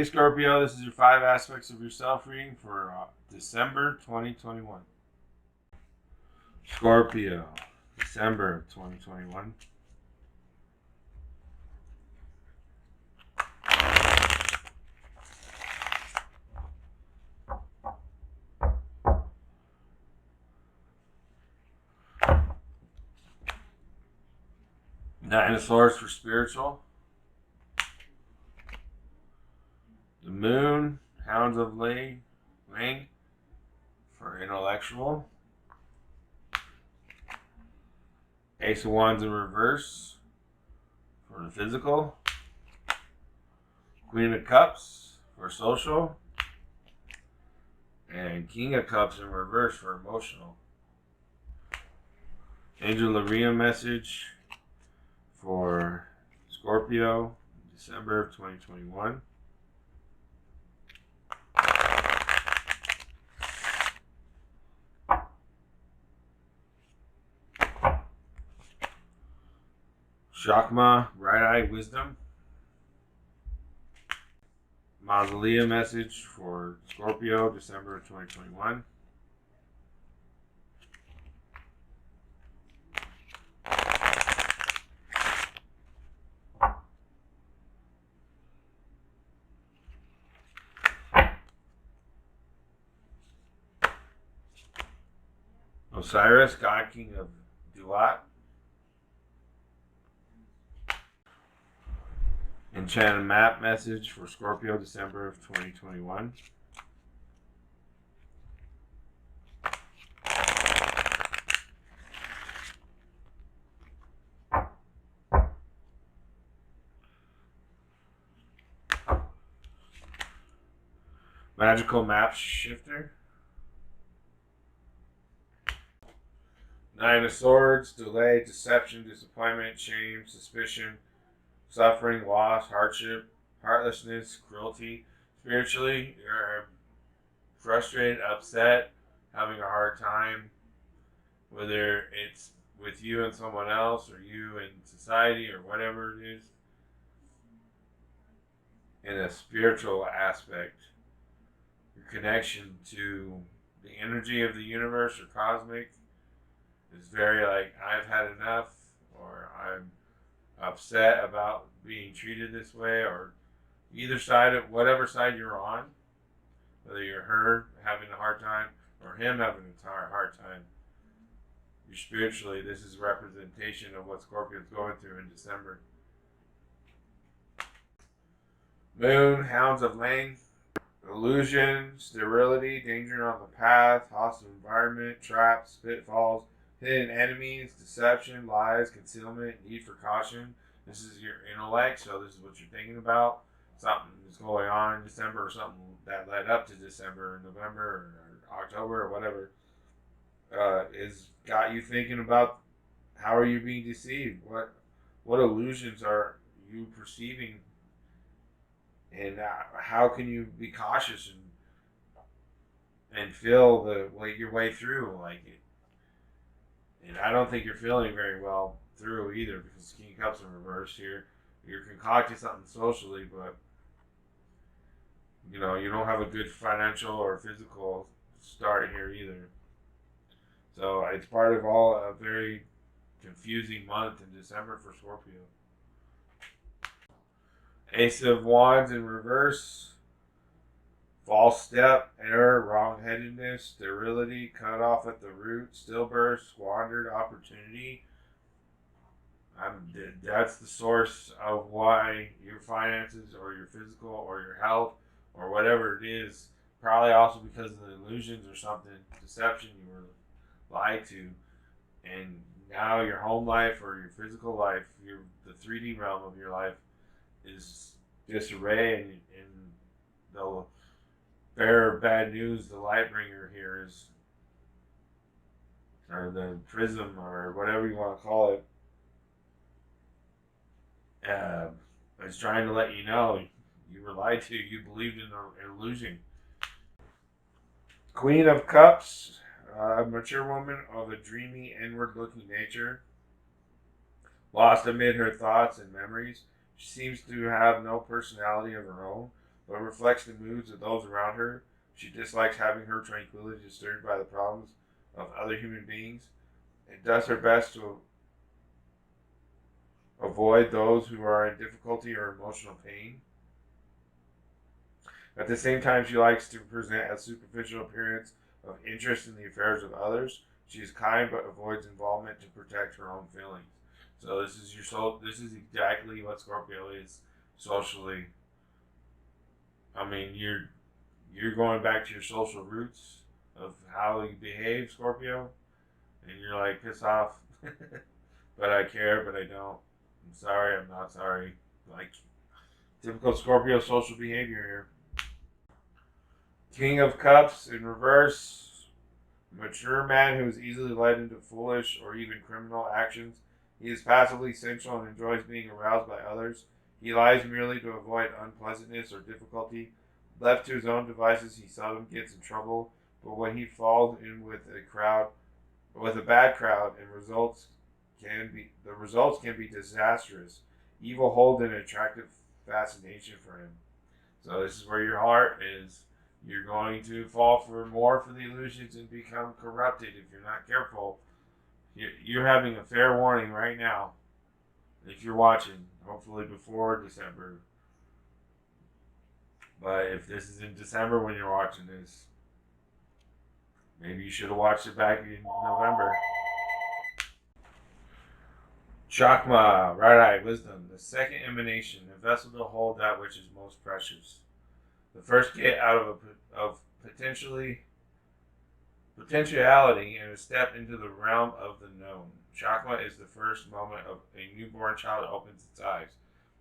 Hey Scorpio, this is your 5 aspects of yourself reading for December 2021. Scorpio, December 2021. Nine of Swords for spiritual. The Moon, Hounds of Lang for intellectual. Ace of Wands in reverse for the physical. Queen of Cups for social. And King of Cups in reverse for emotional. Angel Maria message for Scorpio, December of 2021. Shakma, Bright Eye Wisdom. Mausolea message for Scorpio, December of 2021. Osiris, God King of Duat. Enchanted Map message for Scorpio, December of 2021. Magical Map Shifter. Nine of Swords, delay, deception, disappointment, shame, suspicion, suffering, loss, hardship, heartlessness, cruelty. Spiritually, you're frustrated, upset, having a hard time, whether it's with you and someone else or you and society or whatever it is. In a spiritual aspect, your connection to the energy of the universe or cosmic is very like, I've had enough, or I'm upset about being treated this way, or either side of whatever side you're on, whether you're her having a hard time or him having a hard time, you're spiritually, this is a representation of what Scorpion's going through in December. Moon, Hounds of Lang. Illusion, sterility, danger on the path, hostile environment, traps, pitfalls, hidden enemies, deception, lies, concealment, need for caution. This is your intellect, so this is what you're thinking about. Something is going on in December, or something that led up to December, or November, or October, or whatever, is got you thinking about how are you being deceived? What illusions are you perceiving? And how can you be cautious and feel your way through like it? And I don't think you're feeling very well through either, because King of Cups in reverse here. You're concocting something socially, but you don't have a good financial or physical start here either. So it's part of all a very confusing month in December for Scorpio. Ace of Wands in reverse. False step, error, wrong-headedness, sterility, cut off at the root, stillbirth, squandered opportunity. That's the source of why your finances or your physical or your health or whatever it is, probably also because of the illusions or something, deception you were lied to. And now your home life or your physical life, the 3D realm of your life is disarray, and the bearer of bad news, the light bringer here is, or the prism, or whatever you want to call it, is trying to let you know you were lied to, you believed in an illusion. Queen of Cups, a mature woman of a dreamy, inward-looking nature, lost amid her thoughts and memories. She seems to have no personality of her own, but reflects the moods of those around her. She dislikes having her tranquility disturbed by the problems of other human beings and does her best to avoid those who are in difficulty or emotional pain. At the same time, she likes to present a superficial appearance of interest in the affairs of others. She is kind but avoids involvement to protect her own feelings. So this is your soul. This is exactly what Scorpio is socially. I mean, you're going back to your social roots of how you behave, Scorpio, and you're like pissed off, but I care, but I don't. I'm sorry, I'm not sorry. Like typical Scorpio social behavior here. King of Cups in reverse. Mature man who is easily led into foolish or even criminal actions. He is passively sensual and enjoys being aroused by others. He lies merely to avoid unpleasantness or difficulty. Left to his own devices, he seldom gets in trouble, but when he falls in with a bad crowd, and the results can be disastrous. Evil holds an attractive fascination for him. So this is where your heart is. You're going to fall for more for the illusions and become corrupted if you're not careful. You're having a fair warning right now if you're watching, hopefully before December. But if this is in December when you're watching this, maybe you should have watched it back in November. Chakma, right eye, wisdom, the second emanation, a vessel to hold that which is most precious. The first get out of potentiality and a step into the realm of the known. Chakma is the first moment of a newborn child opens its eyes.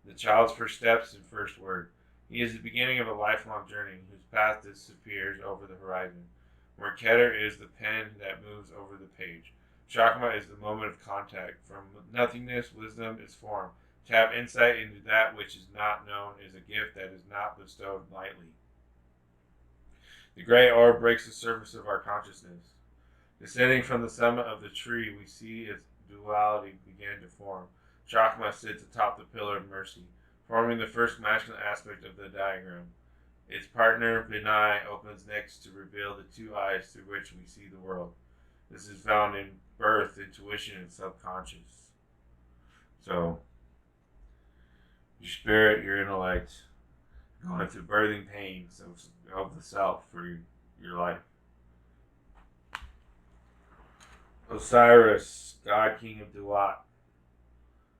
The child's first steps and first word. He is the beginning of a lifelong journey whose path disappears over the horizon. Where Keter is the pen that moves over the page. Chakma is the moment of contact. From nothingness, wisdom is formed. To have insight into that which is not known is a gift that is not bestowed lightly. The gray orb breaks the surface of our consciousness. Descending from the summit of the tree, we see its duality begin to form. Chakma sits atop the pillar of mercy, forming the first masculine aspect of the diagram. Its partner, Vinay, opens next to reveal the two eyes through which we see the world. This is found in birth, intuition, and subconscious. So, your spirit, your intellect, going through birthing pains of the self for your life. Osiris, God King of Duat.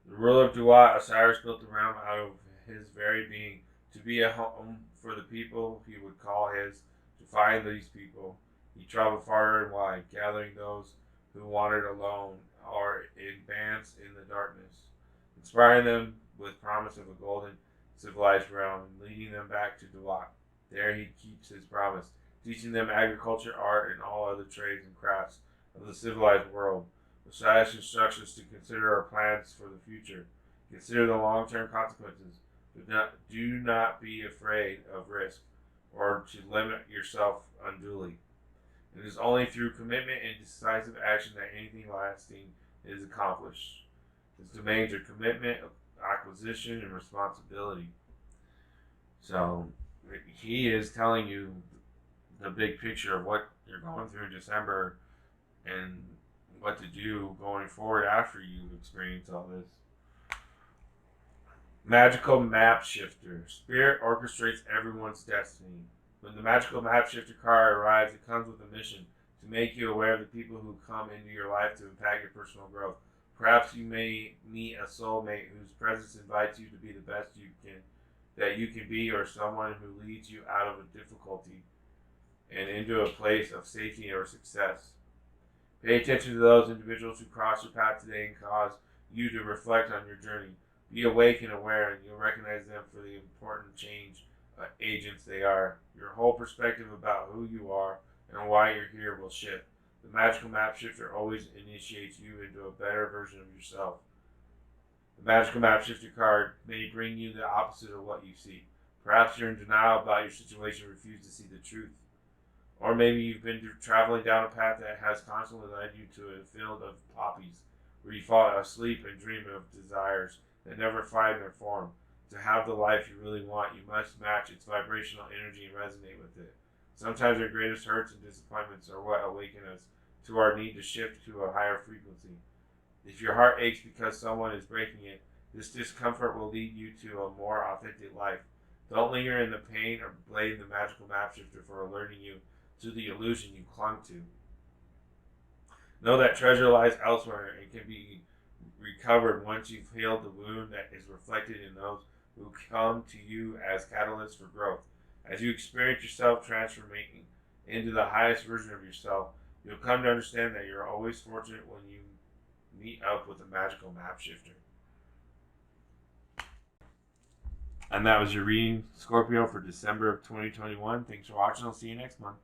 The ruler of Duat, Osiris built the realm out of his very being to be a home for the people he would call his. To find these people, he traveled far and wide, gathering those who wandered alone or in bands in the darkness, inspiring them with promise of a golden civilized realm, and leading them back to Duat. There he keeps his promise, teaching them agriculture, art, and all other trades and crafts of the civilized world. Osiris instructs us to consider our plans for the future. Consider the long-term consequences. Do not be afraid of risk or to limit yourself unduly. It is only through commitment and decisive action that anything lasting is accomplished. His domains are commitment, acquisition, and responsibility. So he is telling you the big picture of what you're going through in December and what to do going forward after you experience all this. Magical Map Shifter. Spirit orchestrates everyone's destiny. When the Magical Map Shifter card arrives, it comes with a mission to make you aware of the people who come into your life to impact your personal growth. Perhaps you may meet a soulmate whose presence invites you to be the best you can be, or someone who leads you out of a difficulty and into a place of safety or success. Pay attention to those individuals who cross your path today and cause you to reflect on your journey. Be awake and aware, and you'll recognize them for the important change agents they are. Your whole perspective about who you are and why you're here will shift. The Magical Map Shifter always initiates you into a better version of yourself. The Magical Map Shifter card may bring you the opposite of what you seek. Perhaps you're in denial about your situation and refuse to see the truth. Or maybe you've been traveling down a path that has constantly led you to a field of poppies, where you fall asleep and dream of desires that never find their form. To have the life you really want, you must match its vibrational energy and resonate with it. Sometimes our greatest hurts and disappointments are what awaken us to our need to shift to a higher frequency. If your heart aches because someone is breaking it, this discomfort will lead you to a more authentic life. Don't linger in the pain or blame the magical map shifter for alerting you to the illusion you clung to. Know that treasure lies elsewhere and can be recovered once you've healed the wound that is reflected in those who come to you as catalysts for growth. As you experience yourself transforming into the highest version of yourself, you'll come to understand that you're always fortunate when you meet up with a magical map shifter. And that was your reading, Scorpio, for December of 2021. Thanks for watching. I'll see you next month.